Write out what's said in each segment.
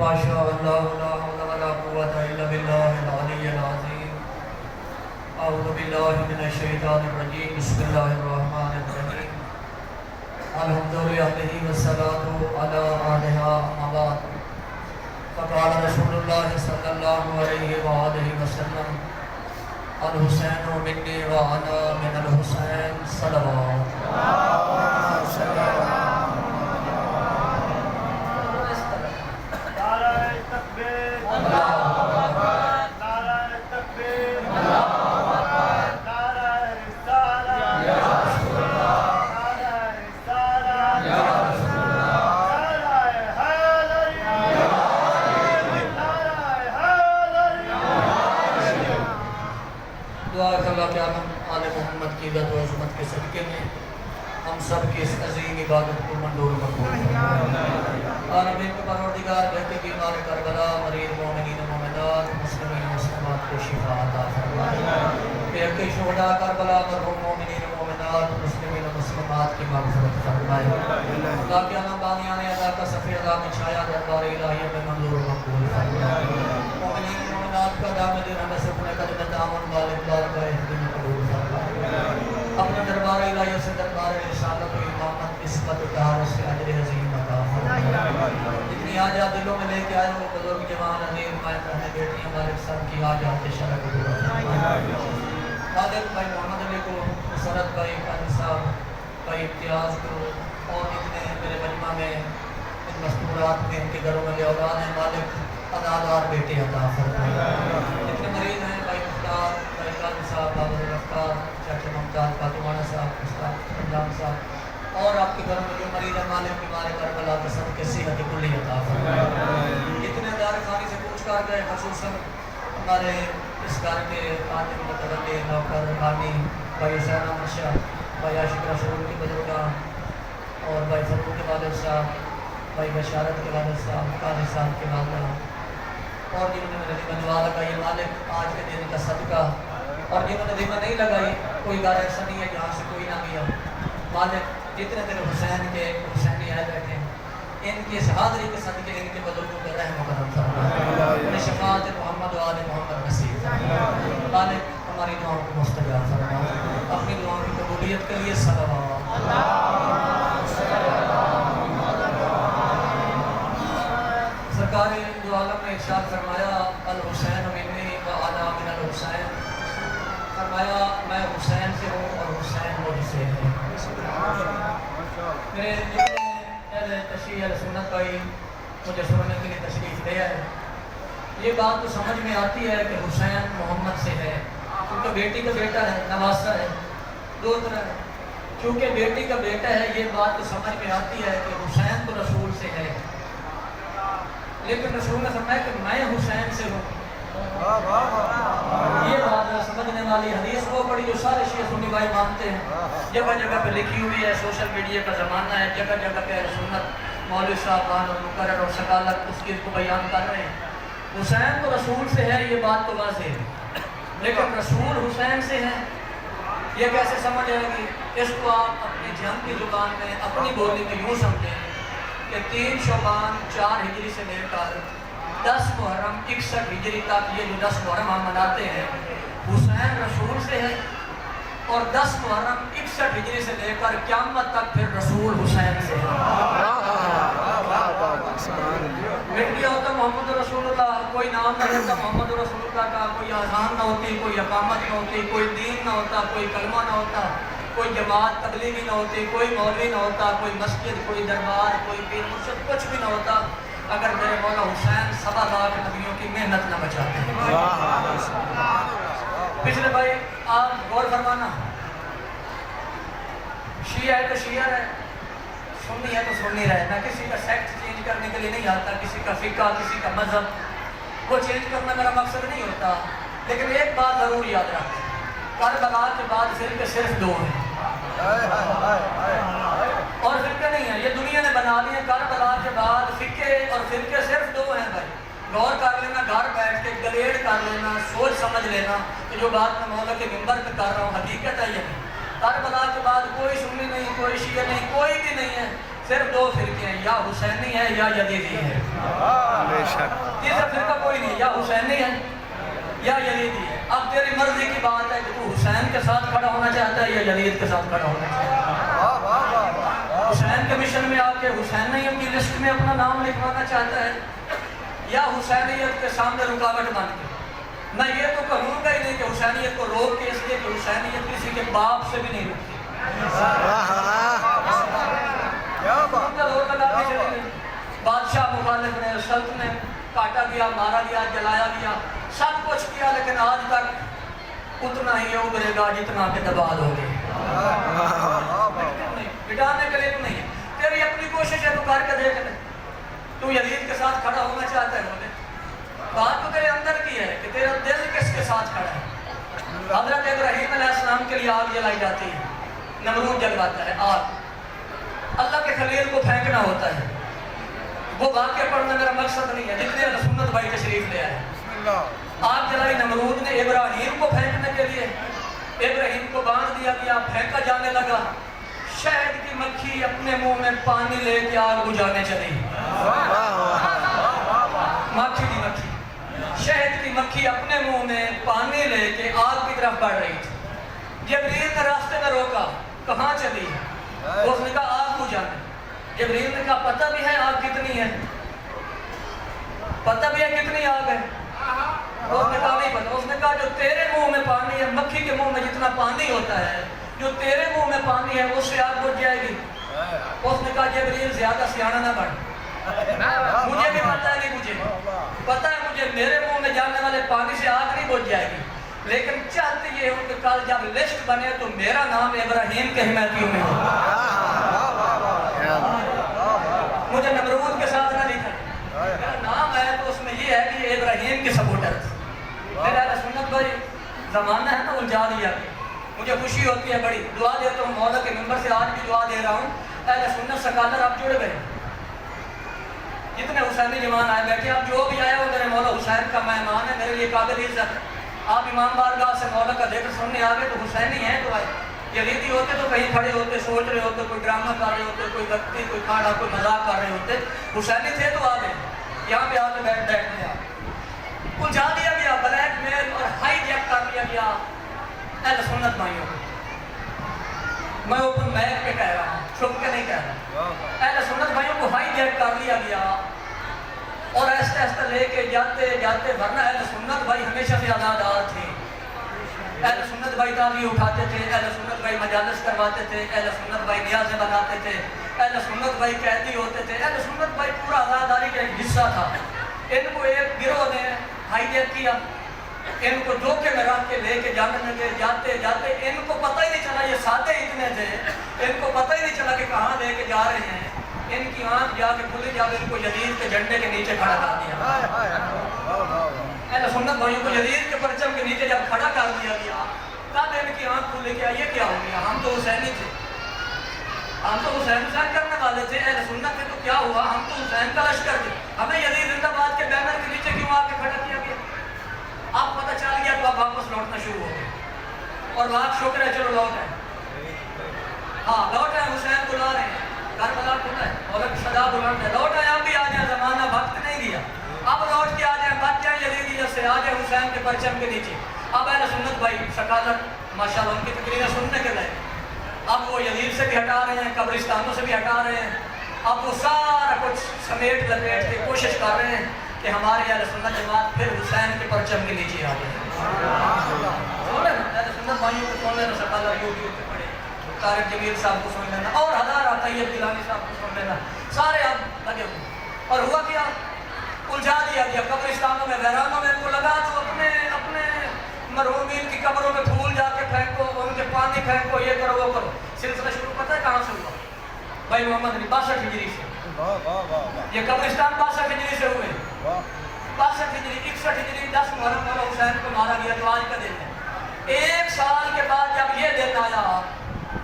ما شاء الله لا حول ولا قوة إلا بالله العلي العظيم. أعوذ بالله من الشيطان الرجيم. بسم الله الرحمن الرحيم. الحمد لله والصلاة على آلها أما بعد. فقال رسول الله صلى الله عليه وآله وسلم: الحسين مني وأنا من الحسين صلوات. عزت و عظمت کے صدقے میں ہم سب کی اس عظیم عبادت کو منظور مقبول عالمین کے پروردگار بہتے کی مار کربلا مریض مومنین و مومنات مسلمین و مسلمات کو شفا عطا فرمائے. بہتے شہداء کربلا مرحوم مومنین و مومنات مسلمین و مسلمات کی مغفرت فرمائے. اللہ کے علم بانیان ادا کا صفی ادا میں چھایا دربار الہیہ میں منظور مقبول فرمائے. مومنین و مومنات کا دامن دین ہمیں سکنے قدم دامن غالب بار کا اہدین قبول فرمائے. اپنے دربار الہیہ سے دربار رسالت و امامت عصمت و طہارت سے اجر عظیم عطا فرمائے. جتنی آجات دلوں میں لے کے آئے وہ بزرگ جوان عظیم مائیں بہنیں بیٹیاں مالک صاحب کی آجات شرع قبول فرمائے. خادم بھائی محمد علی کو، مسرت بھائی قانی صاحب بھائی امتیاز کو، اور اتنے میرے مجمع میں ان مستورات میں ان کے گھروں میں اولاد ہیں، مالک عدالار بیٹے عطا فرمائے. اتنے مریض ہیں بھائی مختار بھائی قانی صاحب بابر رفتار چاچا ممتاز فاطمانہ صاحب استاد رمضان صاحب، اور آپ کے گھروں میں جو مریض ہیں مالک بیمار کربلا کے سب کے صحت کلی عطا فرمائے. اتنے دار خانی سے پوچھ کر گئے، خصوصاً ہمارے اس گھر کے خادم متولی نوکر خانی بھائی حسین احمد شاہ، بھائی عاشق رسول کے بزرگان، اور بھائی فروغ کے والد صاحب، بھائی بشارت کے والد صاحب، قاضی صاحب کے والدہ، اور جنہوں نے میرے بنوا لگائی مالک آج کے دن کا صدقہ، اور جنہوں نے ذمہ نہیں لگائی کوئی گھر ایسا نہیں ہے جہاں سے کوئی نہ گیا. مالک جتنے دن حسین کے حسینی آئے بیٹھے ہیں ان کی اس حاضری کے صدقے ان کے بزرگوں کے رحم و کرم فرمائے. انہیں شفاعت محمد و آل محمد نصیب فرمائے. مالک ہماری دعاؤں کو مستجاب فرمائے. اپنی دعاؤں کی قبولیت کے لیے صلوات. سرکار دو عالم نے ارشاد فرمایا: الحسین منی و انا من الحسین. فرمایا میں حسین سے ہوں اور حسین مجھ سے ہے. میرے جتنے اہل تشریح اہل سنت بھائی مجھے سننے کے لیے تشریف لے آئے، یہ بات تو سمجھ میں آتی ہے کہ حسین محمد سے ہے، کیونکہ بیٹی کا بیٹا ہے، نواسا ہے، دو طرح ہے. کیونکہ بیٹی کا بیٹا ہے یہ بات تو سمجھ میں آتی ہے کہ حسین تو رسول سے ہے، لیکن رسول نے فرمایا کہ میں حسین سے ہوں. یہ بات سمجھنے والی حدیث وہ پڑھی جو سارے شیعہ سنی بھائی مانتے ہیں، جگہ جگہ پہ لکھی ہوئی ہے. سوشل میڈیا کا زمانہ ہے، جگہ جگہ پہ سنت مولوی صاحب اور مقرر اور سکالت اس چیز کو بیان کر رہے ہیں. حسین تو رسول سے ہے یہ بات تو واضح ہے، لیکن رسول حسین سے ہے یہ کیسے سمجھ آئے گی؟ اس کو آپ اپنی جہم کی زبان میں اپنی بولی میں یوں سمجھیں کہ 3 شعبان 4 ہجری سے لے کر 10 محرم 61 ہجری تک یہ جو 10 محرم ہم مناتے ہیں حسین رسول سے ہے، اور 10 محرم 61 ہجری سے لے کر قیامت تک پھر رسول حسین سے ہے. مٹ گیا ہوتا محمد رسول اللہ، کوئی نام نہ رہتا محمد رسول اللہ کا، کوئی اذان نہ ہوتی، کوئی اقامت نہ ہوتی، کوئی دین نہ ہوتا، کوئی کلمہ نہ ہوتا، کوئی جماعت تبلیغی نہ ہوتی، کوئی مولوی نہ ہوتا، کوئی مسجد، کوئی دربار، کوئی پیر مرشد، کچھ بھی نہ ہوتا اگر میرے مولا حسین 7 لاکھ نبیوں کی محنت نہ بچاتے. پچھلے بھائی آپ غور فرمانا، شیعہ ہے تو شیعہ رہے، سنی ہے تو سنی رہے. میں کسی کا سیکٹ چینج کرنے کے لیے نہیں آتا، کسی کا فقہ، کسی کا مذہب، وہ چینج کرنا میرا مقصد نہیں ہوتا. لیکن ایک بات ضرور یاد رکھیں، کربلا کے بعد فرقے صرف 2 ہیں اور فرقے نہیں ہیں، یہ دنیا نے بنا لی ہیں. کربلا کے بعد فقے اور فرقے صرف 2 ہیں. بھائی غور کر لینا، گھر بیٹھ کے گلیڑ کر لینا، سوچ سمجھ لینا کہ جو بات میں مولا کے منبر پہ کر رہا ہوں حقیقت ہے یہ نہیں. کربلا کے بعد کوئی سنی نہیں، کوئی شیعہ نہیں، کوئی بھی نہیں ہے، صرف دو فرقے ہیں، یا حسینی ہے یا یزیدی ہے. تیسرا فرقہ کوئی نہیں، یا حسینی ہے یا یزیدی ہے. اب تیری مرضی کی بات ہے کہ تو حسین کے ساتھ کھڑا ہونا چاہتا ہے یا یزید کے ساتھ کھڑا ہونا چاہتا ہے. حسین کے مشن میں آ کے حسینیت کی لسٹ میں اپنا نام لکھوانا چاہتا ہے یا حسینیت کے سامنے رکاوٹ بن کے. میں یہ تو کہوں گا ہی نہیں کہ حسینیت کو روک کے، اس لیے کہ حسینیت کسی کے باپ سے بھی نہیں رکتی. بادشاہ مخالف نے، سلطنت کاٹا گیا، مارا گیا، جلایا گیا، سب کچھ کیا، لیکن آج تک اتنا ہی ابھرے گا جتنا کہ دبال ہو گئے. مٹانے کے لیے تو نہیں ہے. تیری اپنی کوشش ہے، تو کر کے دیکھ لے. تو یزید کے ساتھ کھڑا ہونا چاہتا ہے. بولے بات تو تیرے اندر کی ہے کہ تیرا دل کس کے ساتھ کھڑا ہے. حضرت ابراہیم علیہ السلام کے لیے آگ جلائی جاتی ہے، نمرود جلواتا ہے آگ. اللہ کے خلیل کو پھینکنا ہوتا ہے. وہ واقعہ پڑھنا میرا مقصد نہیں ہے، جتنے سنت بھائی تشریف لے آئے. آگ جلائی نمرود نے ابراہیم کو پھینکنے کے لیے. ابراہیم کو باندھ دیا گیا، پھینکا جانے لگا. شہد کی مکھی اپنے منہ میں پانی لے کے آگ بجھانے چلی. مکھی کی مکھی، شہد کی مکھی اپنے منہ میں پانی لے کے آگ کی طرف بڑھ رہی تھی. جبریل نے راستے میں روکا، کہاں چلی؟ اس نے کہا آگ بجھانے. جبریل نے کہا پتہ بھی ہے آگ کتنی ہے؟ پتہ بھی ہے کتنی آگ ہے؟ اس نے کہا نہیں پتہ. اس نے کہا جو تیرے منہ میں پانی ہے، مکھی کے منہ میں جتنا پانی ہوتا ہے، جو تیرے منہ میں پانی ہے اس سے آگ بجھ جائے گی. اس نے کہا جبریل زیادہ سیاںہ نہ بن، مجھے بھی پتہ ہے نہیں، مجھے پتہ ہے، مجھے میرے منہ میں جانے والے پانی سے آگ نہیں بجھ جائے گی. لیکن چاہتے یہ ہوں کہ کل جب لسٹ بنے تو میرا نام ابراہیم کے حمایتیوں میں ہو. مجھے نمرود کے ساتھ نہ لکھا، میرا نام ہے تو اس میں یہ ہے کہ یہ ابراہیم کے سپورٹر. میرا اہل سنت بھائی زمانہ ہے نا الجھا دیا. مجھے خوشی ہوتی ہے بڑی، دعا دیتا ہوں مولا کے ممبر سے، آج بھی دعا دے رہا ہوں. اہل سنت سکالر آپ جڑ گئے، جتنے حسینی جوان آئے بیٹھے. اب جو بھی آیا وہ میرے مولا حسین کا مہمان ہے، میرے لیے قابل عزت ہے. آپ امام بارگاہ سے مولا کا ذکر سننے آ گئے تو حسینی ہیں تو آئے. یزیدی ہوتے تو کہیں کھڑے ہوتے، سوچ رہے ہوتے، کوئی ڈرامہ کر رہے ہوتے، کوئی بکتی، کوئی کھانا، کوئی مذاق کر رہے ہوتے. حسینی تھے تو آ گئے، یہاں پہ آ کے بیٹھ گیا. الجھا دیا گیا، بلیک میل اور ہائی جیک کر دیا گیا اہل سنت بھائیوں کو. میں اوپن میک پہ کہہ رہا ہوں، چھپ کے نہیں کہہ رہا. اہل سنت بھائیوں کو ہائی جیک کر لیا گیا اور ایسے ایسے لے کے جاتے جاتے، ورنہ اہل سنت بھائی ہمیشہ سے آزاد تھے. اہل سنت بھائی تعلیم اٹھاتے تھے، اہل سنت بھائی مجالس کرواتے تھے، اہل سنت بھائی نیازیں بناتے تھے، اہل سنت بھائی قیدی ہوتے تھے. اہل سنت بھائی پورا آزاداری کا ایک حصہ تھا. ان کو ایک گروہ نے ہائی جیک کیا، ان کو دھوکے میں رکھ کے لے کے جانے لگے. جاتے جاتے ان کو پتہ ہی نہیں چلا، یہ سادے اتنے تھے، ان کو پتہ ہی نہیں چلا کہ کہاں لے کے جا رہے ہیں. ان کی آنکھ جا کے کھلی، جا کے ان کو یزید کے جھنڈے کے نیچے کھڑا کر دیا. اہل سنت بھائیوں کو یزید کے پرچم کے نیچے جب کھڑا کر دیا گیا تب ان کی آنکھ کھلے کہ یہ کیا ہو گیا، ہم تو حسینی تھے، ہم تو حسین کرنے والے تھے. اہل سنت میں تو کیا ہوا، ہم تو حسین کا لشکر تھے، ہمیں یزید زندہ باد کے بینر کے نیچے کیوں آ کے کھڑا کیا گیا؟ اب پتہ چل گیا تو اب واپس لوٹنا شروع ہو گئے. اور لاکھ شکر ہے، چلو لوٹ آئے. ہاں لوٹ آئے، حسین بلا رہے ہیں، کربلا کھلا ہے، عورت صدا بلند ہے. لوٹ آئے، اب بھی آ جائیں، زمانہ وقت نہیں دیا. اب لوٹ کے آ جائیں، بچ جائیں یزیدیت سے، آ جائیں حسین کے پرچم کے نیچے. اب اہل سنت بھائی سکالر ماشاءاللہ ان کی تقریریں سننے کے لئے اب وہ یزید سے بھی ہٹا رہے ہیں، قبرستانوں سے بھی ہٹا رہے ہیں. اب وہ سارا کچھ سمیٹ لپیٹ کے کوشش کر رہے ہیں کہ ہماری اہل سنت جماعت پھر حسین کے پرچم کے نیچے آ جائے. اہل سنت بھائیوں کو سن لینا، سکالر یوٹیوب پہ پڑھے، طارق جمیل صاحب کو سن لینا، اور ہزارہ طیب گیلانی صاحب کو سن لینا، سارے اب لگے ہوئے. اور ہوا کیا، الجھا دیا گیا قبرستانوں میں، ویرانوں میں. ان کو لگا تو اپنے مرحومین کی قبروں میں پھول جا کے پھینکو، ان کے پانی پھینکو، یہ کرو وہ کرو. سلسلہ شروع پتہ ہے کہاں سے ہوا؟ بھائی محمد علی 62 ہجری سے. یہ قبرستان 62 ہجری سے ہوئے. 62 ہجری، 61 ہجری 10 محرم مولا حسین کو مارا گیا، جو آج کا دن ہے. 1 سال کے بعد جب یہ دن آیا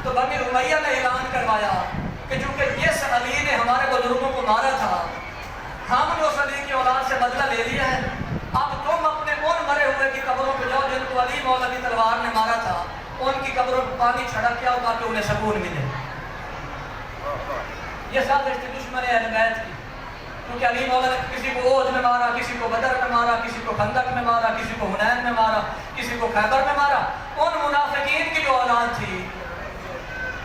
تو بنی امیہ نے اعلان کروایا کہ چونکہ جس علی نے ہمارے بزرگوں کو مارا تھا، ہم نے اس علی کی اولاد سے بدلہ لے لیا ہے. اب تم اپنے ان مرے ہوئے کی قبروں پہ جاؤ جن کو علی مولا کی تلوار نے مارا تھا، ان کی قبروں پہ پانی چھڑک کے آؤ تاکہ انہیں سکون ملے. یہ سازش تھی دشمن اہل بیت کی، کیونکہ علی مولا نے کسی کو احد میں مارا، کسی کو بدر میں مارا، کسی کو خندق میں مارا، کسی کو حنین میں مارا، کسی کو خیبر میں مارا. ان منافقین کی جو اولاد تھی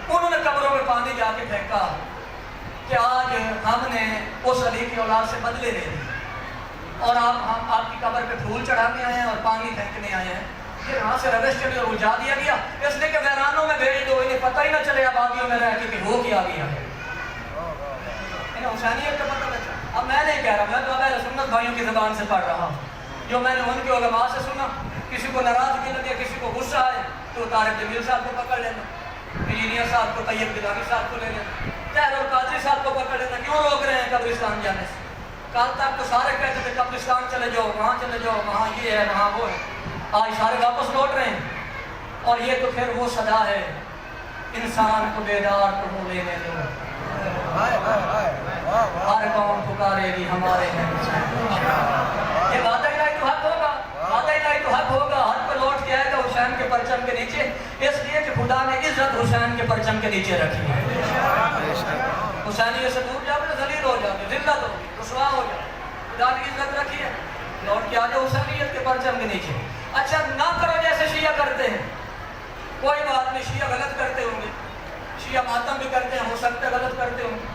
انہوں نے قبروں میں پانی جا کے پھینکا کہ آج ہم نے اس علی کی اولاد سے بدلے لے لی اور ہم آپ کی قبر پہ پھول چڑھانے آئے ہیں اور پانی پھینکنے آئے ہیں. پھر وہاں سے روش چلی اور اجا دیا گیا، اس لیے کہ ویرانوں میں بھیج دو، انہیں پتہ ہی نہ چلے آبادیوں میں رہ کے کہ ہو کیا گیا ہے. انہیں حسینیت کا پتہ نہ چلا. اب میں نہیں کہہ رہا، میں تو اہل سنت بھائیوں کی زبان سے پڑھ رہا ہوں جو میں نے ان کے علماء سے سنا. کسی کو ناراضگی لگے، کسی کو غصہ آئے تو طارق جمیل صاحب کو پکڑ لینا، انجینئر صاحب کو، طیب گیلانی صاحب کو لے لینا، طاہر القادری صاحب کو پکڑ لینا. کیوں روک رہے ہیں قبرستان جانے سے؟ کل تک تو سارے کہتے تھے قبرستان چلے جاؤ، وہاں چلے جاؤ، وہاں یہ ہے وہاں وہ ہے. آج سارے واپس لوٹ رہے ہیں. اور یہ تو پھر وہ صدا ہے انسان کو بیدار تو ہو لینے دو، ہر قوم پکارے گی ہمارے ہیں. یہ وعدہ الہی تو حق ہوگا، وعدہ الہی تو حق ہوگا. ہر کو لوٹ کے آئے گا حسین کے پرچم کے نیچے، اس لیے کہ خدا نے عزت حسین کے پرچم کے نیچے رکھی ہے. حسینیت سے دور جاؤ تو ذلیل ہو جاؤ، ذلت ہوگی، رسوا ہو جاؤ. خدا نے عزت رکھی ہے، لوٹ کے آ جاؤ حسینیت کے پرچم کے نیچے. اچھا نہ کرو جیسے شیعہ کرتے ہیں، کوئی بات نہیں، شیعہ غلط کرتے ہوں گے، شیعہ ماتم بھی کرتے ہیں، ہو سکتا ہے غلط کرتے ہوں گے،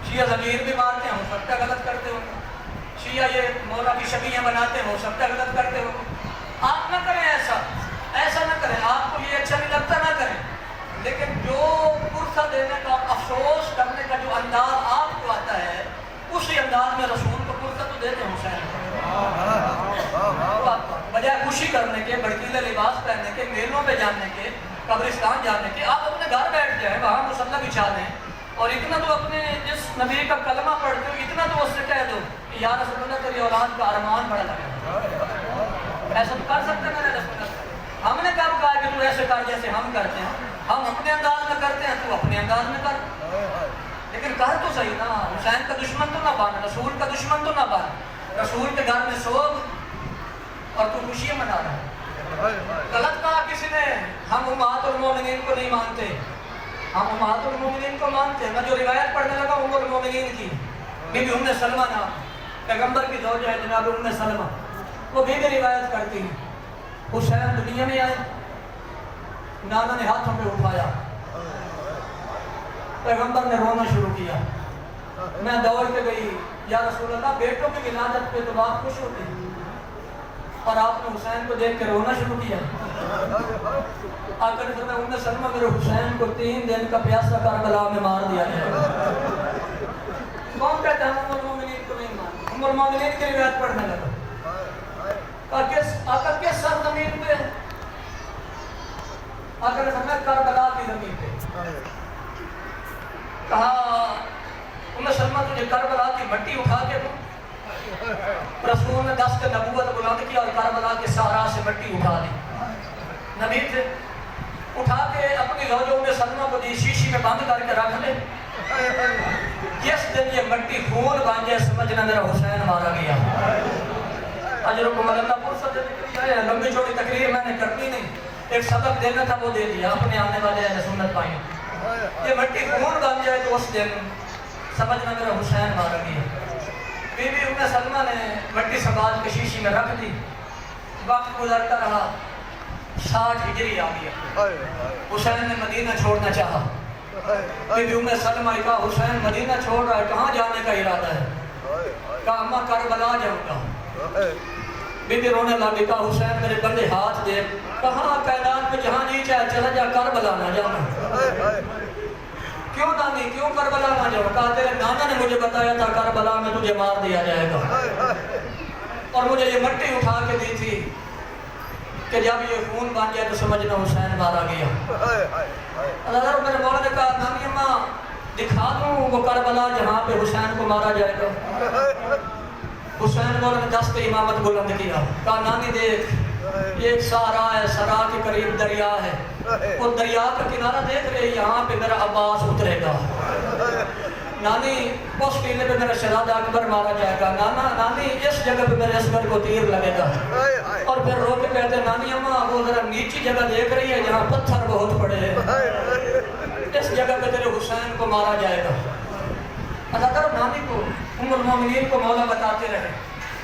شیعہ ضمیر بھی مارتے ہیں، ہو سکتا ہے غلط کرتے ہوں گے، شیعہ یہ مولا کی شبیہیں بناتے ہیں، ہو سکتا ہے غلط کرتے ہوں گے. آپ نہ کریں ایسا نہ کریں. آپ کو یہ اچھا نہیں لگتا نہ کریں، لیکن جو پرسہ دینے کا، افسوس کرنے کا جو انداز آپ کو آتا ہے، اسی انداز میں رسول کو پرسہ تو دیتے ہیں حسین. بجائے خوشی کرنے کے، بھڑکیلے لباس پہننے کے، میلوں پہ جانے کے، قبرستان جانے کے، آپ اپنے گھر بیٹھ جائیں، وہاں مصلی بچھا دیں اور اتنا تو اپنے جس نبی کا کلمہ پڑھتے ہو اتنا تو اس سے کہہ دو کہ یا رسول اللہ تیری اولاد کا ارمان بڑا لگا. ایسا تو کر سکتے ہیں رسول اللہ. ہم نے کب کہا کہ تو ایسے کر جیسے ہم کرتے ہیں؟ ہم اپنے انداز میں کرتے ہیں، تو اپنے انداز میں کر. لیکن کر تو صحیح نا. حسین کا دشمن تو نہ بن، رسول کا دشمن تو نہ بن. رسول کے گھر میں سوگ اور تو خوشیاں منا رہا ہے. غلط کہا کسی نے، ہم امہات المومنین کو نہیں مانتے. ہم امہات المومنین کو مانتے ہیں. میں جو روایت پڑھنے لگا ام المومنین کی، بی بی ام سلمہ نام، پیغمبر کی زوجہ ہے جناب ام سلمہ، وہ بھی روایت کرتی ہیں. حسین دنیا میں آئے، نانا نے ہاتھوں پہ اٹھایا، پیغمبر نے رونا شروع کیا. میں دوڑ کے گئی، یا رسول اللہ بیٹوں کی ولادت پہ تو بات خوش ہوتی ہے اور آپ نے حسین کو دیکھ کے رونا شروع کیا. آقا نے فرمایا ام سلمہ میرے حسین کو 3 دن کا پیاسا کربلا میں مار دیا ہے. کون کہتا ہے ام المومنین کو نہیں مانتے؟ ام المومنین کی روایت پڑھنے لگا. آقا کس سرزمین پہ؟ آقا نے فرمایا کربلا کی زمین پہ. کہا ام سلمہ تجھے کربلا کی مٹی اٹھا کے دوں؟ رسول نے دست نبوت بلند کیا اور کربلا کے صحرا سے مٹی اٹھا دی. نبی تھے، اٹھا کے اپنی زوجہ ام سلمہ کو دی، شیشی میں بند کر کے رکھ لے. جس دن یہ مٹی خون بن جائے سمجھنا میرا حسین مارا گیا. اجرکم اللہ فرصت دینے کے لیے آئے. لمبی چوڑی تقریر میں نے کرنی نہیں، ایک سبق دینا تھا وہ دے دیا اپنے آنے والے اہل سنت بھائیوں. یہ مٹی خون بن جائے تو اس دن سمجھنا میرا حسین مارا گیا. بی بی ام سلمہ نے مٹی سنبھال کے شیشی میں رکھ دی. وقت گزرتا رہا، 60 ہجری آ گیا. حسین نے مدینہ چھوڑنا چاہا. بی بی ام سلمہ نے کہا حسین مدینہ چھوڑ رہا ہے، کہاں جانے کا ارادہ ہے؟ کہا اماں کربلا جاؤں گا. بی بی رونے لگی. کہا حسین میرے بندے ہاتھ دے. کہاں کائنات میں جہاں جی چاہے چلا جا، کربلا نہ جانا. کیوں نانی، کیوں کربلا نہ جاؤ؟ کہا تیرے نانا نے مجھے بتایا تھا کربلا میں تجھے مار دیا جائے گا، اور مجھے یہ مٹی اٹھا کے دی تھی کہ جب یہ خون بن جائے تو سمجھنا حسین مارا گیا. اللہ میرے مولا نے کہا نانی اماں دکھا دوں وہ کربلا جہاں پہ حسین کو مارا جائے گا. حسین مولا نے دست امامت بلند کیا. کہا نانی دیکھ، یہ ایک صحرا ہے، صحرا کے قریب دریا ہے، وہ دریا کا کنارہ دیکھ رہے، یہاں پہ میرا عباس اترے گا. نانی اس ٹیلے پہ میرا شہزادہ اکبر مارا جائے گا. نانی اس جگہ پہ میرے اصغر کو تیر لگے گا. اور پھر رو کے کہتے ہیں نانی اماں وہ ذرا نیچی جگہ دیکھ رہی ہے جہاں پتھر بہت پڑے ہیں، اس جگہ پہ تیرے حسین کو مارا جائے گا. ادا کرو نانی کو ام المومنین کو مولا بتاتے رہے.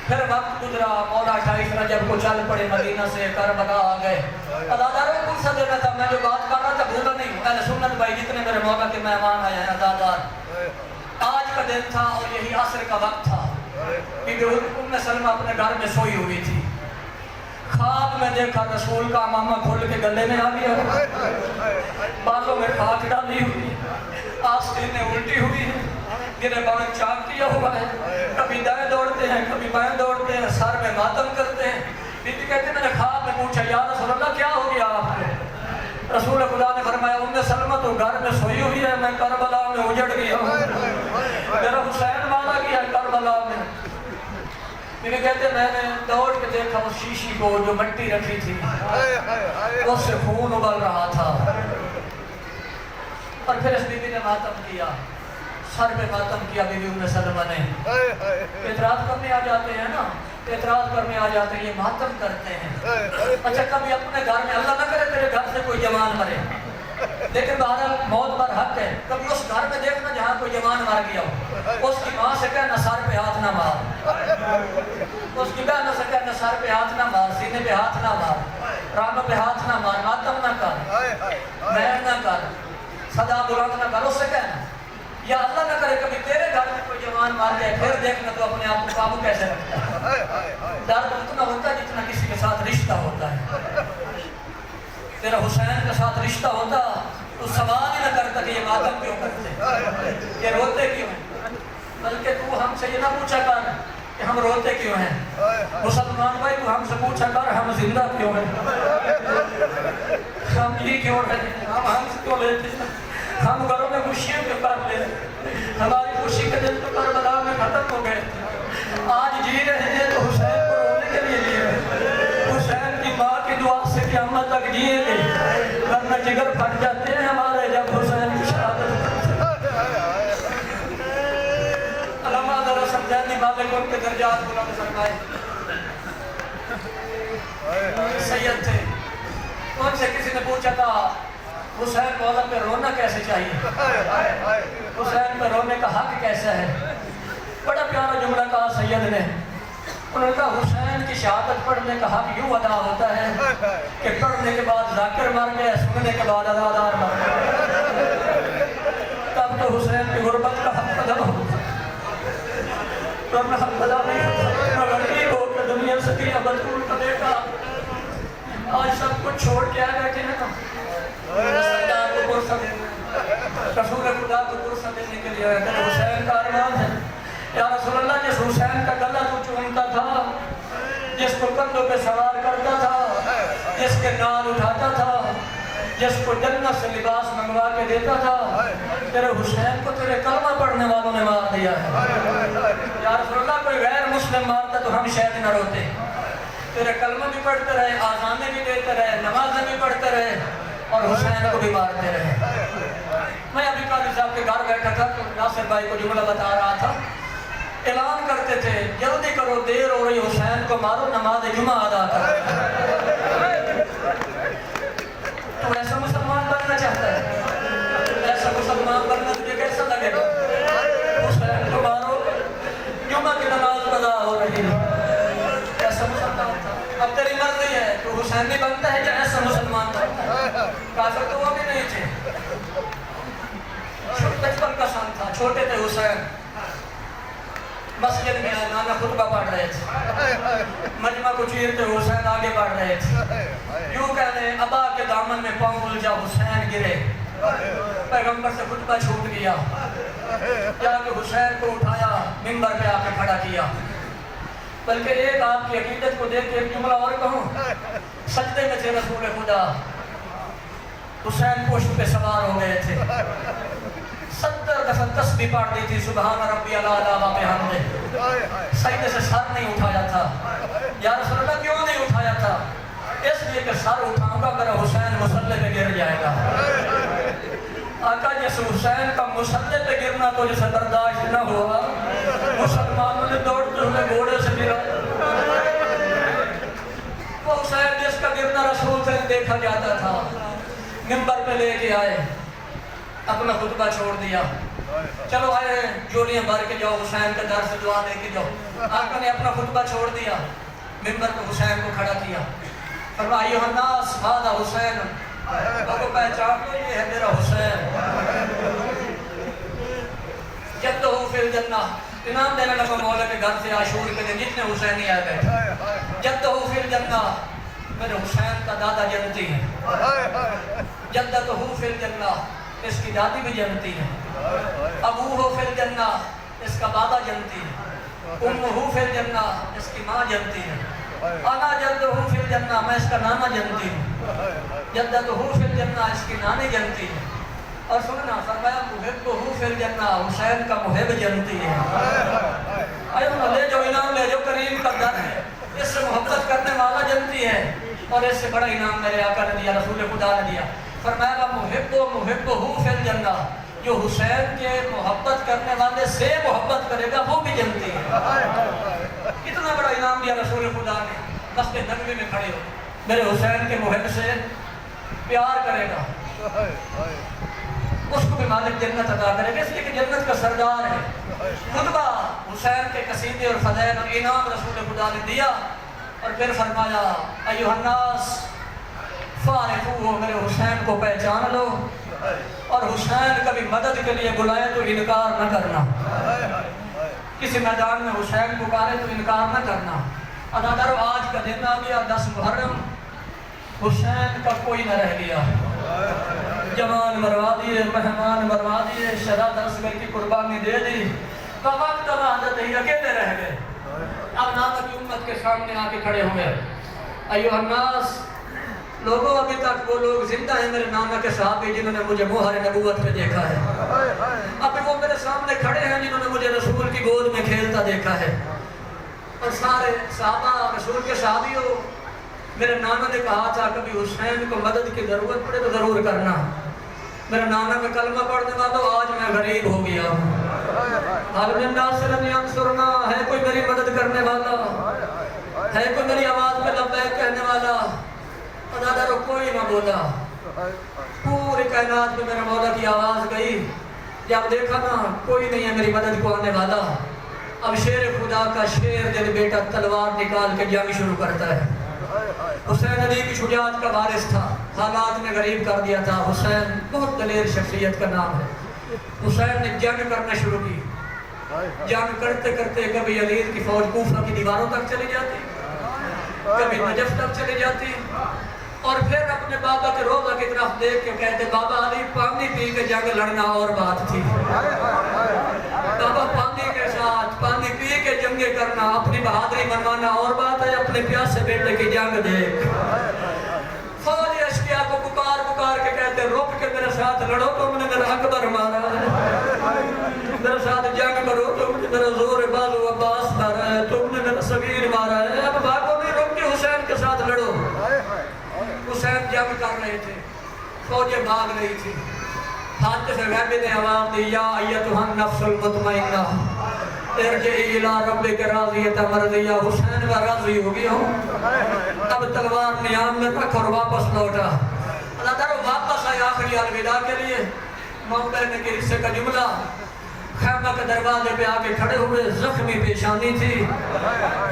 پھر وقت گزرا, مولا 28 رجب کو چل پڑے مدینہ سے کربلا آ گئے. اداداروں کو پوچھا دینا تھا, میں جو بات کر رہا تھا بھولا نہیں ہوں. اہل سنت بھائی جتنے میرے مولا کے مہمان آئے ہیں ادادار, آج کا دن تھا اور یہی عصر کا وقت تھا. بی بی ام سلمہ اپنے گھر میں سوئی ہوئی تھی. خواب میں دیکھا رسول کا امامہ کھول کے گلے میں آ گیا, بالوں میں خاک ڈالی ہوئی, آستینیں الٹی ہوئی ہیں, گرے بان چاک کیا ہوا ہے, کبھی دائیں دوڑتے ہیں کبھی بائیں دوڑتے ہیں, سر میں ماتم کرتے ہیں. بی بی کہتے ہیں میں نے خواب میں پوچھا یا رسول اللہ کیا ہو گیا آپ کو؟ رسول خدا نے فرمایا ام سلمہ تو گھر میں سوئی ہوئی ہے, میں کربلا میں اجڑ گیا ہوں, میرا حسین مارا گیا کربلا میں. میرے کہتے میں نے دوڑ کے دیکھا اس شیشی کو جو مٹی رکھی تھی, اس سے خون ابل رہا تھا. اور پھر اس بی بی نے ماتم کیا, سر پہ ماتم کیا بی بی ام سلمہ نے. اعتراض کرنے آ جاتے ہیں نا, اعتراض کرنے آ جاتے ہیں, یہ ماتم کرتے ہیں. اچھا کبھی اپنے گھر میں اللہ نہ کرے تیرے گھر سے کوئی جوان مرے, لیکن بہرحال موت پر حق ہے. کبھی اس گھر میں دیکھنا جہاں کوئی جوان مر گیا ہو, اس کی ماں سے کہنا سر پہ ہاتھ نہ مار, اس کی بہنوں سے کہنا سر پہ ہاتھ نہ مار, سینے پہ ہاتھ نہ مار, رانوں پہ ہاتھ نہ مار, ماتم نہ کر, مہر نہ کر, صدا بلند نہ کر. اس سے کہنا یا اللہ نہ کرے کبھی تیرے گھر میں کوئی جوان مار جائے, پھر دیکھنا تو اپنے آپ کو قابو کیسے رکھتا ہے. درد اتنا ہوتا ہے جتنا کسی کے ساتھ رشتہ ہوتا ہے. تیرا حسین کے ساتھ رشتہ ہوتا تو سوال ہی نہ کرتا کہ یہ ماتم کیوں کرتے, یہ روتے کیوں ہیں, بلکہ تو ہم سے یہ نہ پوچھا کر کہ ہم روتے کیوں ہیں. مسلمان بھائی تو ہم سے پوچھا کر ہم زندہ کیوں ہیں, ہم یہ کیوں رہتے ہیں, ہم سے کیوں لیتے ہیں, ہم گھروں میں خوشیاں کیوں کر لیتے ہیں. ہماری خوشی کے دن تو کربلا میں ختم ہو گئے, آج جی رہے ہیں تو حسین کو رونے کے لیے جی رہے, حسین کی ماں کی دعا سے قیامت تک جیے گے, ورنہ جگر پھٹ جاتے ہیں ہمارے جب حسین کی شہادت کرتے ہیں. علامہ ذرا سمجھانی مالک ان کے درجات بلند فرمائے. سید تھے, ان سے کسی نے پوچھا تھا حسین مولا پہ رونا کیسے چاہیے, حسین پہ رونے کا حق کیسا ہے. بڑا پیارا جملہ کہا سید نے, انہوں نے کہا حسین کی شہادت پڑھنے کا حق یوں ادا ہوتا ہے کہ پڑھنے کے بعد ذاکر مر گئے, سننے کے بعد ادادار مر گئے, تب تو حسین کی غربت کا حق ادا ہوتا ہے. ورنہ حق ادا نہیں ہوتا. غریب ہو کہ دنیا سے کیا بدکول کا بیٹا آج سب کچھ چھوڑ کے آ بیٹھے ہیں نا, سردار کو پرسہ دینے, رسول خدا کو پرسہ دینے کے لیے میرے حسین کا ارمان ہے. یا رسول اللہ جس حسین کا گلہ تو چومتا تھا, جس کو کندھوں پہ سوار کرتا تھا, جس کے نال اٹھاتا تھا, جس کو جنت سے لباس منگوا کے دیتا تھا, تیرے حسین کو تیرے کلمہ پڑھنے والوں نے مار دیا ہے. یا رسول اللہ کوئی غیر مسلم مارتا تو ہم شاید نہ روتے, تیرے کلمہ بھی پڑھتے رہے, آزانے بھی دیتے رہے, نمازیں بھی پڑھتے رہے, اور حسین کو بھی مارتے رہے. میں ابھی قاضی صاحب کے گھر بیٹھا تھا تو ناصر بھائی کو جملہ بتا رہا تھا, اعلان کرتے تھے جلدی کرو دیر ہو رہی, حسین کو مارو, نماز جمعہ ادا کرو. تو ایسا مسلمان بننا چاہتا ہے, ایسا مسلمان بننا تجھے کیسا لگے گا. حسین کو مارو, جمعہ کی نماز قضا ہو رہی ہے, ایسا مسلمان تھا. اب تیری مرضی ہے تو حسین بھی بنتا ہے یا ایسا مسلمان بنتا ہے. کافر تو وہ بھی نہیں تھے, بچپن کا سن تھا, چھوٹے تھے حسین. مسجد میں نانا خطبہ پڑھ رہے تھے, مجمع کو چیرتے حسین آگے بڑھ رہے تھے. یوں کہنے ابا کے دامن میں پاؤں الجھا, حسین گرے, پیغمبر سے خطبہ چھوٹ گیا, جا کے حسین کو اٹھایا, منبر پہ آ کے کھڑا کیا. بلکہ ایک آپ کی عقیدت کو دیکھ کے ایک جملہ اور کہوں, سجدے میں تھے رسول خدا, حسین پشت پہ سوار ہو گئے تھے, 70 دفعہ تسبیح پڑھ دی تھی, سبحان ربی الاعلیٰ و بحمدہ, سجدے سے سر نہیں اٹھایا تھا. یا رسول اللہ کیوں نہیں اٹھایا تھا؟ اس لیے کہ سر اٹھاؤں گا میرا حسین مصلی پہ گر جائے گا. آقا جس حسین کا مصلی پہ گرنا تو جسے برداشت نہ ہوا, مسلمانوں نے دوڑتے ہوئے گھوڑے سے گرا. وہ حسین جس کا گرنا رسول سے دیکھا جاتا تھا, منبر پہ لے کے آئے, اپنا خطبہ چھوڑ دیا, چلو آئے جولیاں بھر کے جاؤ، حسین کا در سے دعا دے کے جاؤ۔ آقا نے اپنا خطبہ چھوڑ دیا، ممبر پہ حسین کو کھڑا کیا، فرمایا ایھا الناس ھذا حسین، لوگوں پہچان لو یہ ہے میرا حسین۔ جدہ فی الجنہ، انعام دینے لگا مولا کے گھر سے عاشور کے دن جتنے حسینی آئے بیٹھے۔ جدہ فی الجنہ، میرے حسین کا دادا جنتی ہے۔ جدہ فی الجنہ، اس کی دادی بھی جنتی ہے۔ ابوہ فی الجنہ، اس کا بابا جنتی ہے۔ امہ فی الجنہ، اس کی ماں جنتی ہے۔ انا جدہ فی الجنہ، میں اس کا نانا جنتی ہوں۔ جدہ فی الجنہ، اس کی نانی جنتی ہے۔ اور سننا فرمایا محبہ فی الجنہ، حسین کا محب جنتی ہے۔ ایوہ لے جو انعام لے جو، کریم کا در ہے، اس سے محبت کرنے والا جنتی ہے۔ اور اس سے بڑا انعام میرے آقا نے دیا، رسول خدا نے دیا، فرمایا محبہ فی الجنہ، جو حسین کے محبت کرنے والے سے محبت کرے گا وہ بھی جنتی ہے۔ اتنا بڑا انعام دیا رسول خدا نے۔ مسجد نبوی میں کھڑے ہو، میرے حسین کے محب سے پیار کرے گا، اس کو بھی مالک جنت عطا کرے گا، اس لیے کہ جنت کا سردار ہے۔ خطبہ حسین کے قصیدے اور فضائل اور انعام رسول خدا نے دیا، اور پھر فرمایا ایھا الناس فارقوہ، میرے حسین کو پہچان لو، اور حسین کبھی مدد کے لیے بلائے تو انکار نہ کرنا۔ کسی میدان میں حسین پکارے تو انکار نہ کرنا۔ ادادارو آج کا دن آ گیا 10 محرم، حسین کا کوئی نہ رہ گیا۔ جوان مروا دیے، مہمان مروا دیے، شرح اصغر کی قربانی دے دی، وقت وحدت ہی اکیلے رہ گئے۔ اب نانا کی امت کے سامنے آ کے کھڑے ہوئے، ایھا الناس، لوگوں ابھی تک وہ لوگ زندہ ہیں میرے نانا کے صحابی جنہوں نے مجھے مہر نبوت پہ دیکھا ہے، ابھی وہ میرے سامنے کھڑے ہیں جنہوں نے مجھے رسول کی گود میں کھیلتا دیکھا ہے۔ اور سارے صحابہ رسول کے صحابی ہو، میرے نانا نے کہا تھا کبھی حسین کو مدد کی ضرورت پڑے تو ضرور کرنا۔ میرے نانا میں کلمہ پڑھنے والوں، آج میں غریب ہو گیا ہوں، حال من ناصر ینصرنا، ہے کوئی میری مدد کرنے والا، ہے کوئی میری آواز پہ لبیک کہنے والا؟ ادادارو کوئی نہ بولا، پوری کائنات میں میرے مولا کی آواز گئی، جب دیکھا نا کوئی نہیں ہے میری مدد کو آنے والا، اب شیر خدا کا شیر دل بیٹا تلوار نکال کے جنگ شروع کرتا ہے۔ حسین علی کی شجاعت کا وارث تھا، حالات نے غریب کر دیا تھا۔ حسین بہت دلیر شخصیت کا نام ہے۔ حسین نے جنگ کرنا شروع کی، جنگ کرتے کرتے کبھی یزید کی فوج کوفہ کی دیواروں تک چلی جاتی، کبھی نجف تک چلی جاتی، اور پھر اپنے بابا کے روضہ کی طرف دیکھ کے کہتے بابا علی پانی پی کے جنگ لڑنا اور بات تھی، بابا پانی کے ساتھ پانی پی کے جنگیں کرنا، اپنی بہادری منوانا اور بات ہے، اپنے پیاسے بیٹے کی جنگ دیکھ۔ فوج اشقیاء کو پکار پکار کے کہتے رک کے میرے ساتھ لڑو، تم نے میرا اکبر مارا ہے، میرے ساتھ جنگ کرو، تم نے میرا زور بازو عباس مارا ہے، تم نے میرا صغیر مارا ہے، اب بھاگو نہیں، رک کے حسین کے ساتھ لڑو۔ حسین جنگ کر رہے تھے، فوجیں بھاگ رہی تھی، حاتف غیبی نے آواز دی یا ایتھا النفس المطمئنہ ارجعی الی ربک راضیۃ مرضیہ، حسین کا راضی ہو گیا ہوں، اب تلوار نیام میں رکھ اور واپس لوٹا۔ اللہ تعالیٰ واپس آئے آخری الوداع کے لیے، ماں کہنے کے حصے کا جملہ، خیمہ کے دروازے پہ آ کے کھڑے ہوئے، زخمی پیشانی تھی،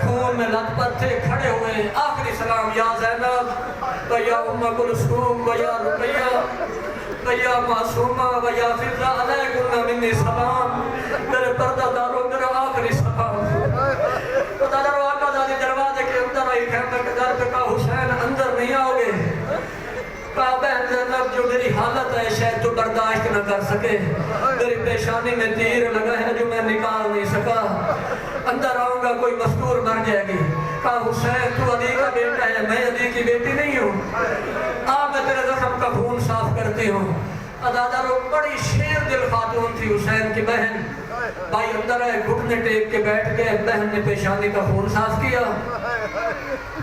خون میں لت پت تھے، کھڑے ہوئے، آخری سلام یا زینب و یا ام کلثوم و یا رقیہ و یا معصومہ و یا فضہ علیکم منی سلام، میرے پردہ داروں میرا آخری سلام۔ تو دادر آقا دادی دروازے کے اندر آئی، خیمہ کے در پہ کہا حسین اندر نہیں آؤ گے؟ کہا بہن زینب جو میری حالت ہے شاید تو برداشت نہ کر سکے، میری پیشانی میں تیر لگا ہے جو میں نکال نہیں سکا، اندر آؤں گا کوئی مستور مر جائے گی۔ کہا حسین تو علی کا بیٹا ہے، میں علی کی بیٹی نہیں ہوں، میں تیرے زخم کا خون صاف کرتی ہوں۔ ادادارو بڑی شیر دل خاتون تھی حسین کی بہن، بھائی اندر آئے، گھٹنے ٹیک کے بیٹھ گئے، بہن نے پیشانی کا خون صاف کیا،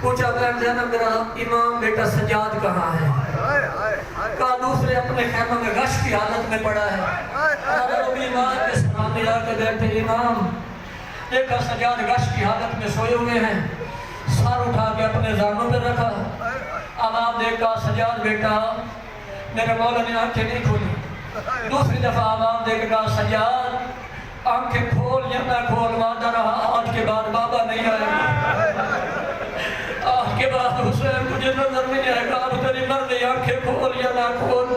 پوچھا بہن زینب میرا امام بیٹا سجاد کہاں ہے؟ کہا دوسرے اپنے خیمہ میں غش کی حالت میں پڑا ہے۔ ادادارو بھی امام کے سامنے آ کے بیٹھے، امام دیکھا سجاد غش کی حالت میں سوئے ہوئے ہیں، سر اٹھا کے اپنے زانوں پہ رکھا، اب آپ دیکھا سجاد بیٹا، میرے مولا نے آنکھیں نہیں کھولی، دوسری دفعہ آواز دے کے کہا سجاد آنکھیں کھول یا نہ کھول وعدہ رہا آج کے بعد بابا نہیں آئے گا، آج کے بعد حسین مجھے نظر نہیں آئے گا، اب تیری مرضی آنکھیں کھول یا نہ کھول۔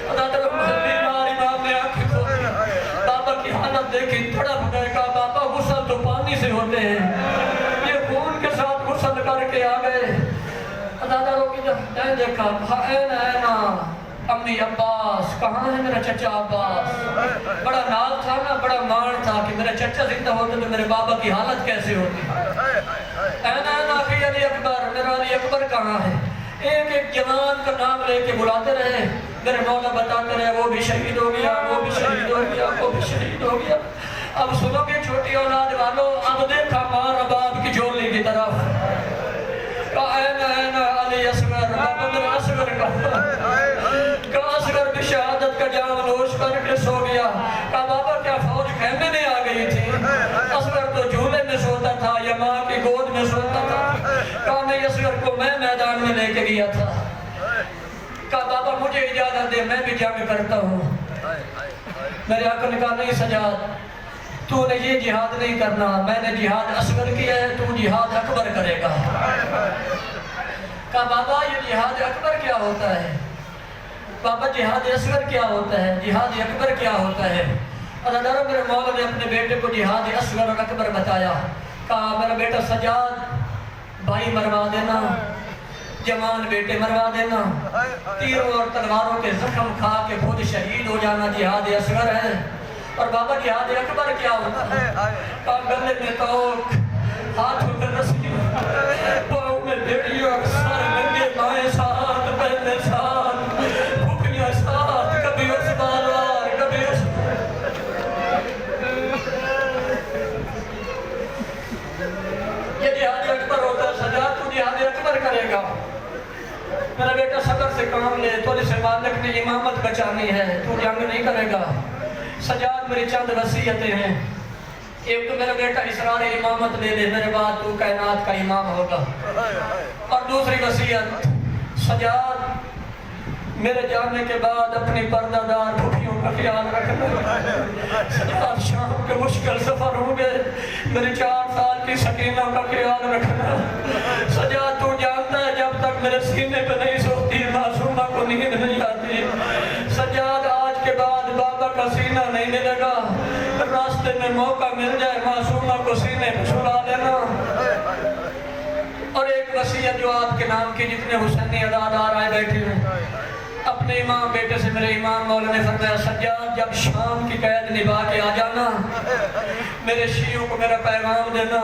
اللہ تعالیٰ بیمار امام نے آنکھیں کھول، بابا کی حالت دیکھی تڑپ گئے، کہا بابا غسل تو پانی سے ہوتے ہیں، یہ خون کے ساتھ غسل کر کے آ گئے۔ اللہ تعالیٰ کی جب میں دیکھا این اینا امی عباس کہاں ہے میرا چچا عباس، بڑا نال تھا نا، بڑا مان تھا کہ میرا چچا زندہ ہوتے تو میرے بابا کی حالت کیسے ہوتی۔ این آخی علی اکبر، میرا علی اکبر کہاں ہے؟ ایک ایک جوان کا نام لے کے بلاتے رہے، میرے مولا بتاتے رہے وہ بھی شہید ہو گیا، وہ بھی شہید ہو گیا، وہ بھی شہید ہو گیا۔ اب سنو کہ چھوٹی اولاد والوں، اب دیکھا ماں رباب کی جھولی کی طرف، کہا این علی اصغر، بابا میرا اصغر کہا اصغر بھی شہادت کا جام نوش کر کے سو گیا۔ کہا بابا کیا فوج خیمے میں آ گئی تھی؟ اصغر تو جھولے میں سوتا تھا یا ماں کی گود میں سوتا تھا۔ کہا نہیں، اصغر کو میں میدان میں لے کے گیا تھا۔ کہا بابا مجھے اجازت دے، میں بھی جنگ کرتا ہوں۔ میرے آقا نے کہا نہیں سجاد، تو نے یہ جہاد نہیں کرنا، میں نے جہاد اصغر کیا ہے، تو جہاد اکبر کرے گا۔ کہا بابا یہ جہاد اکبر کیا ہوتا ہے؟ بابا جہاد اصغر کیا ہوتا ہے، جہاد اکبر کیا ہوتا ہے؟ اللہ تعالیٰ میرے مولا نے اپنے بیٹے کو جہاد اصغر اور اکبر بتایا۔ کہا میرا بیٹا سجاد بھائی مروا دینا، جوان بیٹے مروا دینا، تیروں اور تلواروں کے زخم کھا کے خود شہید ہو جانا جہاد اصغر ہے۔ اور بابا جہاد اکبر کیا ہوتا ہے؟ کہا گلے میں توک، ہاتھوں میں رسی، پاؤں میں بیڑیوں، سر ننگے بائیں ساتھ، پہنے ساتھ، پھپیاں ساتھ، کبھی اس بالوار کبھی اس۔ یہ جہاد اکبر ہوتا ہے۔ سجاد تو جہاد اکبر کرے گا، میرا بیٹا صبر سے کام لے، تو سے مالک نے امامت بچانی ہے، تو جنگ نہیں کرے گا۔ سجاد میری چند وصیتیں ہیں، ایک تو میرا بیٹا اسرار امامت لے لے، میرے بعد تو کائنات کا امام ہوگا۔ اور دوسری وصیت، سجاد میرے جانے کے بعد اپنی پردہ دار پھوپھیوں کا خیال رکھنا۔ سجاد شام کے مشکل سفر ہوں گے، میری 4 سال کی سکینہ کا خیال رکھنا۔ سجاد تو جانتا ہے جب تک میرے سینے پہ نہیں سوتی معصومہ کو نیند نہیں آتی۔ سجاد آج کے بعد بابا کا سینہ نہیں ملے گا، راستے میں موقع مل جائے معصومہ کو سینے پہ سلا لینا۔ اور ایک وصیت جو آپ کے نام کی جتنے حسینی عزادار آئے بیٹھے ہیں، اپنے امام بیٹے سے میرے امام مولا نے فرمایا سجاد جب شام کی قید نبھا کے آ جانا، میرے شیعوں کو میرا پیغام دینا،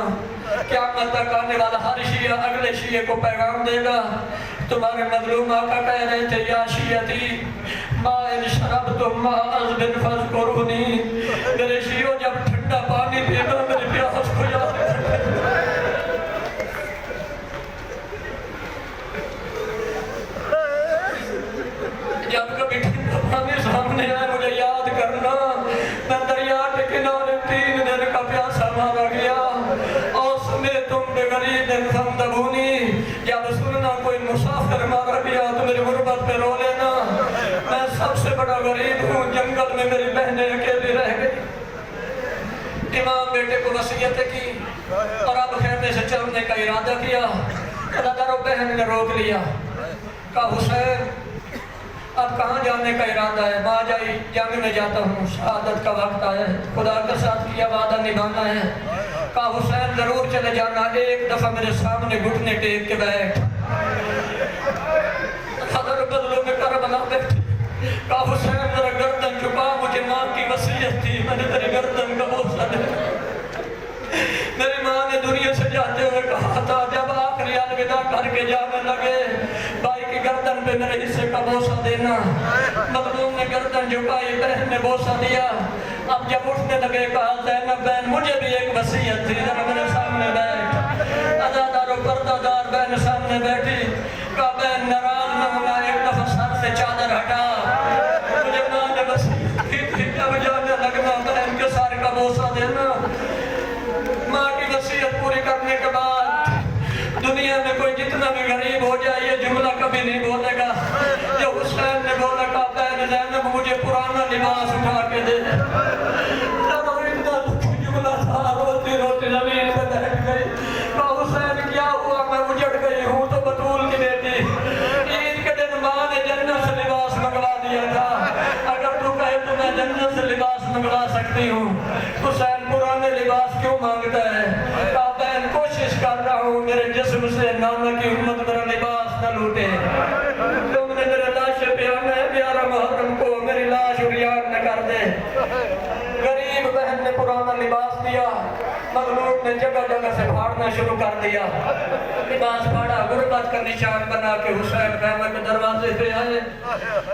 قیامت تک آنے والا ہر شیعہ اگلے شیعہ کو پیغام دے گا۔ تمہارے مظلوم آقا کہہ رہے تھے یا شیعتی ما ان شربتم ما عذب فاذکرونی، میرے شیعوں جب ٹھنڈا پانی پینا میرے پیاس کو یاد رکھنا۔ جب کبھی ٹھنڈا پانی سامنے آئے مجھے یاد کرنا، میں دریا کے کنارے 3 دن کا پیاسا مارا گیا، اور سنے تم بے غریب فندبونی، جب سننا کوئی مسافر مارا گیا تو میری غربت پہ رو لینا، میں سب سے بڑا غریب ہوں، جنگل میں میری بہنیں اکیلی رہ گئی۔ امام بیٹے کو وصیت کی اور اب خیمے سے چلنے کا ارادہ کیا، اللہ بہن نے روک لیا، کہا حسین اب کہاں جانے کا ارادہ ہے؟ ماں جائی جامع میں جاتا ہوں، شہادت کا وقت آیا ہے، خدا کے ساتھ کیا وعدہ نبھانا ہے۔ کہا حسین ضرور چلے جانا، ایک دفعہ میرے سامنے گھٹنے ٹیک کے بیٹھ۔ حضرت بدلوں میں کربلا بیٹھے، کہا حسین میرا گردن چکا، مجھے ماں کی وصیت تھی، میں نے تیری گردن کا بوسہ دیا۔ میری ماں نے دنیا سے جاتے ہوئے کہا تھا جب آخری الوداع کر کے جانے لگے بھائی کی گردن پہ میرے حصے کا بوسہ دینا۔ مظلوم نے گردن جھکائی، بہن نے بوسہ دیا۔ اب جب اٹھنے لگے کہا زینب بہن مجھے بھی ایک وصیت تھی، ذرا میرے سامنے بیٹھ۔ عزادار و پردہ دار بہن سامنے بیٹھی، کہا بہن ناراض نہ ہونا، ایک دفعہ سر سے چادر ہٹا، مجھے ماں نے وصیت کی تھی جب جانے لگنا بہن کے سر کا بوسہ دینا۔ ماں کی وصیت پوری کرنے کے بعد دنیا میں کوئی جتنا بھی غریب ہو جائے یہ جملہ کبھی نہیں بولے گا جو حسین نے بولا، کہا بہن بہن زینب مجھے پرانا لباس اٹھا کے دے. جب وہ اتنا دکھی جملہ تھا روتی روتی زمین پہ بیٹھ گئی. کہا حسین کیا ہوا؟ میں اجڑ گئی ہوں تو بطول کی بیٹی. عید کے دن ماں نے جنت سے لباس منگوا دیا تھا. اگر تو کہے تو میں جنت سے لباس منگوا سکتی ہوں. حسین پرانے لباس کیوں مانگتا ہے؟ کہا بہن کوشش کر رہا ہوں میرے جسم سے نانا کی امت میرا لباس نہ لوٹے. تم نے میرے لاش پہ ہمیں 11 محرم کو میری لاش اریان نہ کر دے. غریب بہن نے پرانا لباس دیا. مغلوب نے جگہ جگہ سے پھاڑنا شروع کر دیا. لباس پھاڑا غربت کا نشان بنا کے حسین خیمے کے دروازے پہ آئے.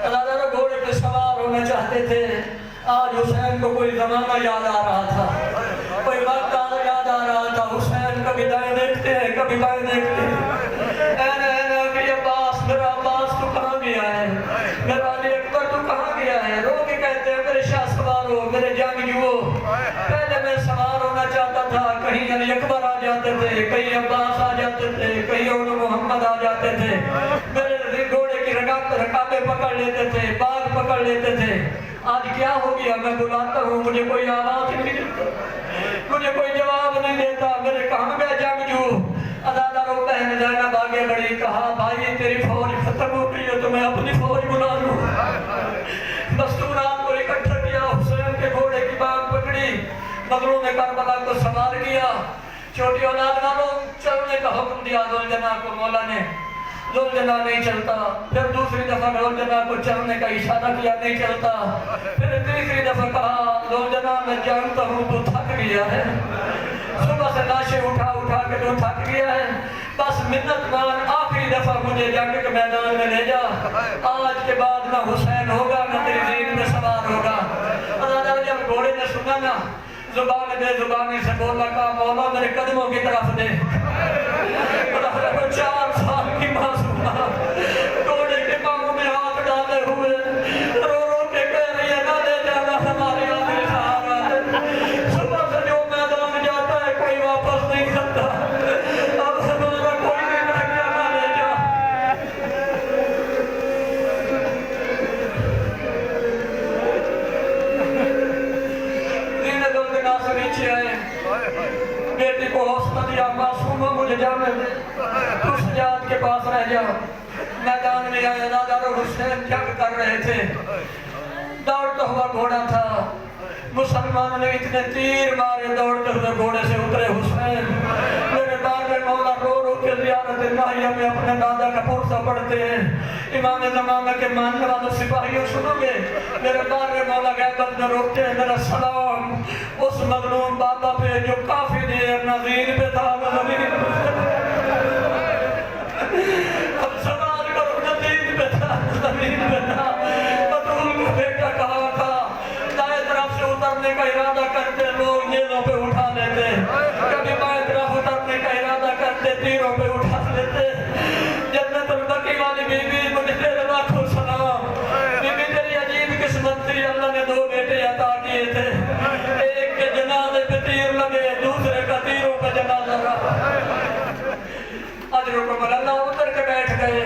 اللہ گھوڑے پہ سوار ہونا چاہتے تھے. آج حسین کو کوئی زمانہ یاد آ رہا تھا, کوئی وقت یاد آ رہا تھا. حسین کبھی دائیں دیکھتے ہیں کبھی بائیں دیکھتے ہیں. کہ عباس میرا عباس تو کہاں گیا ہے, میرا علی اکبر تو کہاں گیا ہے. رو کے کہتے ہیں میرے شاہ سوار ہو, میرے جنگجو. پہلے میں سوار ہونا چاہتا تھا, کہیں علی اکبر آ جاتے تھے, کہیں عباس آ جاتے تھے, کہیں اولو محمد آ جاتے تھے. میرے گھوڑے کی رکابیں پکڑ لیتے تھے, باغ پکڑ لیتے تھے. آج کیا ہو گیا؟ میں بلاتا ہوں مجھے کوئی آواز نہیں دیتا, مجھے کوئی جواب نہیں دیتا. میرے کہاں گیا جنگجو؟ ادادا رو بہن زینب آگے بڑھی. کہا بھائی تیری فوج ختم ہو گئی ہے تو میں اپنی فوج بلا لوں. دستورات کو اکٹھا کیا, حسین کے گھوڑے کی باغ پکڑی, مغلوب کربلا کو سوار کیا. چھوٹی اولاد والوں چلنے کا حکم دیا ذوالجناح کو مولا نے. ذوالجناح نہیں چلتا. پھر دوسری دفعہ ذوالجناح کو چلنے کا اشارہ کیا, نہیں چلتا. پھر تیسری دفعہ کہا ذوالجناح میں جانتا ہوں تو تھک گیا ہے, صبح سے لاشیں اٹھا اٹھا کے تو تھک گیا ہے, بس منت مان آخری دفعہ مجھے جنگ کے میدان میں لے جا. آج کے بعد نہ حسین ہوگا نہ تیری زین میں سوار ہوگا. جب گھوڑے نے سنا نا, زبان بے زبانی سے بولا, کہا مولا میرے قدموں کی طرف دے. 4 سال کی معصومہ گھوڑے کے پاؤں میں ہاتھ ڈالے ہوئے رو رو کے کہہ رہی ہے, نہ لے جانا ہمارے آخری سہارا ہے. صبح سے جو میدان جاتا ہے کوئی واپس نہیں کرتا. اب ہمارا کوئی نہیں رہ گیا, نہ لے جا. زینت ذوالجناح سے نیچے آئے, بیٹی کو حوصلہ دیا, معصومہ مجھے جانے دے, تو سجاد کے پاس رہ جا. میدان میں آئے, دادا اور حسین جنگ کر رہے تھے. دوڑتا ہوا گھوڑا تھا, مسلمان نے اتنے تیر مارے دوڑتے ہوئے گھوڑے سے اترے. حسین میرے بار مولا رو رو کے زیارت الہیہ میں اپنے دادا کا پرسہ پڑھتے ہیں. امام زمانہ کے ماننے والے سپاہیوں سنو گے, میرے بار مولا غیبت میں روکتے ہیں, میرا سلام اس مظلوم بابا پہ جو کافی دیر نظیر پہ تھا, زمین پہ اب سوال کرو, نظیر پہ تھا, زمین پہ تھا. بطول کا بیٹا کہا تھا, دائیں طرف سے اترنے کا ارادہ کرتے لوگ نیزوں پہ اٹھا لیتے, کبھی بائیں طرف اترنے کا ارادہ کرتے تیروں پہ اٹھا لیتے. جنت البقیع والی بی بی مجھے تیرے لاکھوں سلام. بی بی تیری عجیب قسمت تھی, اللہ نے 2 بیٹے عطا کیے تھے. ایک کے جنازے پہ تیر لگے, دوسرے کا تیروں پہ جنازہ رہا. اجرکم اللہ اتر کے بیٹھ گئے.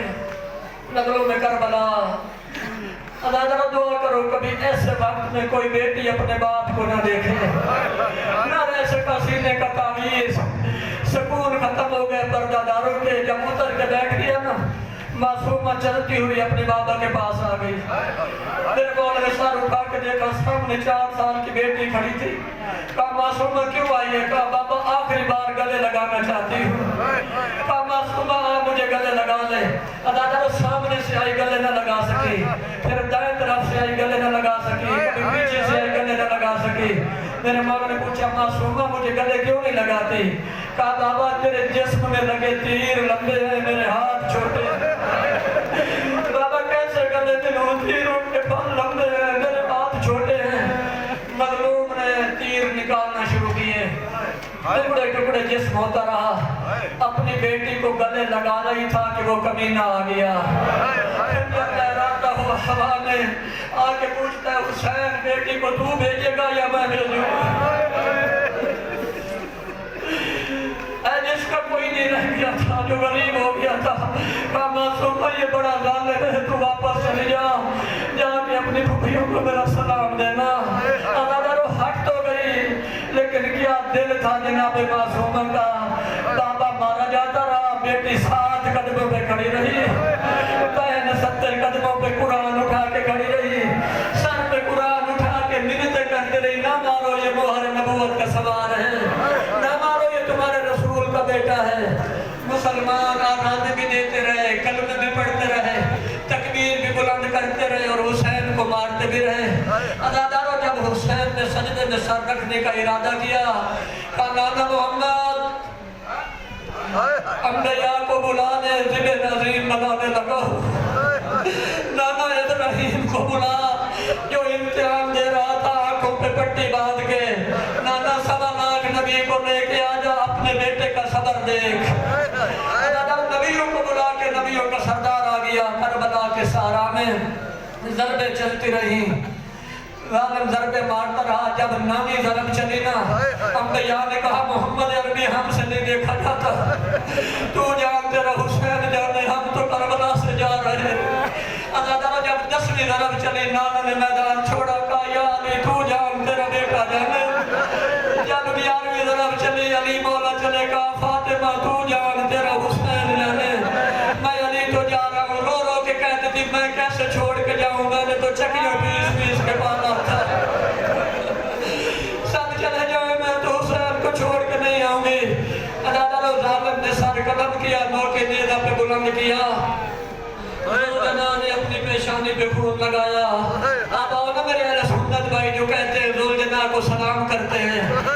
نظروں میں کربلا. اللہ ذرا دعا کرو کبھی ایسے وقت میں کوئی بیٹی اپنے باپ کو نہ دیکھے, نہ رہ سکا سینے کا تعویذ. سکون ختم ہو گئے پردہ داروں کے. جب اتر کے بیٹھ گیا نا, معصومہ چلتی ہوئی اپنے بابا کے پاس آ گئی. میرے مولا نے سر اٹھا کے دیکھا, سامنے 4 سال کی بیٹی کھڑی تھی. کہا معصومہ کیوں آئی ہے؟ کہا بابا آخری بار گلے لگانا چاہتی ہوں. کہا معصومہ مجھے گلے لگا لے. ادادا سامنے سے آئی گلے نہ لگا سکی, پھر دائیں طرف سے آئی گلے نہ لگا سکی, کبھی پیچھے سے آئی گلے نہ لگا سکی. میرے مولا نے پوچھا معصومہ مجھے گلے کیوں نہیں لگاتی؟ کہا بابا تیرے جسم میں لگے تیر لمبے ہیں, میرے ہاتھ چھوٹے ہیں. بابا کیسے گلے دلوں, تیروں کے پھل لمبے ہیں, میرے ہاتھ چھوٹے ہیں. مظلوم نے تیر نکالنا شروع کیے, ٹکڑے ٹکڑے جسم ہوتا رہا. اپنی بیٹی کو گلے لگا رہی تھا کہ وہ کمینہ آ گیا. لہراتا ہوا ہوا میں آ کے پوچھتا ہے, حسین بیٹی کو تو بھیجے گا یا میں بھیجوں؟ جس کا کوئی نہیں رہ گیا تھا, جو غریب ہو گیا تھا. کہا معصومہ یہ بڑا ظالم ہے, تو واپس چلے جا, جا کے اپنی اپنی پھوپھیوں کو میرا سلام دینا۔ ادادارو ہٹ تو گئی لیکن کیا دل تھا جناب معصومہ کا، بابا مارا جاتا رہا، بیٹی 7 قدموں پہ کھڑی رہی، بہن 70 قدموں پہ قرآن اٹھا کے کھڑی رہی، سر پہ قرآن اٹھا کے منتیں کرتے رہی، نہ مارو یہ مہر نبوت کا سوار ہے، نہ مارو یہ تمہارے رسول کا بیٹا ہے۔ مسلمان آزاد بھی دیتے رہے، کلمے بھی پڑھتے رہے، تکبیر بھی بلند کرتے رہے اور حسین کو مارتے بھی رہے۔ عزادارو جب حسین نے سجدے میں سر رکھنے کا ارادہ کیا، کہا نانا محمد انبیاء کو بلانے ذبح عظیم بنانے لگا، نانا ابراہیم کو بلا جو امتحان دے رہا تھا آنکھوں پہ پٹی باندھ کے، نانا 1.25 لاکھ نبی کو لے کے آجا اپنے بیٹے کا صبر دیکھ۔ نبیوں کو بلا کے نبیوں کا سردار آ گیا، کربلا کے سہارا میں ضربیں چلتی رہی، ظالم ضربیں مارتا رہا۔ جب 9ویں ضرب چلی نا، انبیاء نے کہا محمد عربی ہم سے نہیں دیکھا جاتا، تو جانتے رہا حسین جانے ہم تو کربلا سے جا رہے۔ عزادارو جب 10ویں ضرب چلی، نانا نے میدان چھوڑا، کہا یا علی تو جان تیرا بیٹا جانے۔ جب 11ویں ضرب چلی، علی مولا چلے، کہا فاطمہ تو جان تیرا حسین جانے۔ میں علی تو جا رہا ہوں، رو رو کے کہتے تھی میں کیسے چھوڑ کے جاؤں، میں نے تو چکیوں پیس کے پالا تھا، سب چلے جائیں میں تو حسین کو چھوڑ کے نہیں آؤں گی۔ عزادارو ظالم نے سر قلم کیا، نوکے نیزہ پہ بلند کیا، ذوالجلال نے اپنی پیشانی پہ خون لگایا۔ اب آؤ نا میرے اہل سنت بھائی جو کہتے ہیں ذوالجلال کو سلام کرتے ہیں،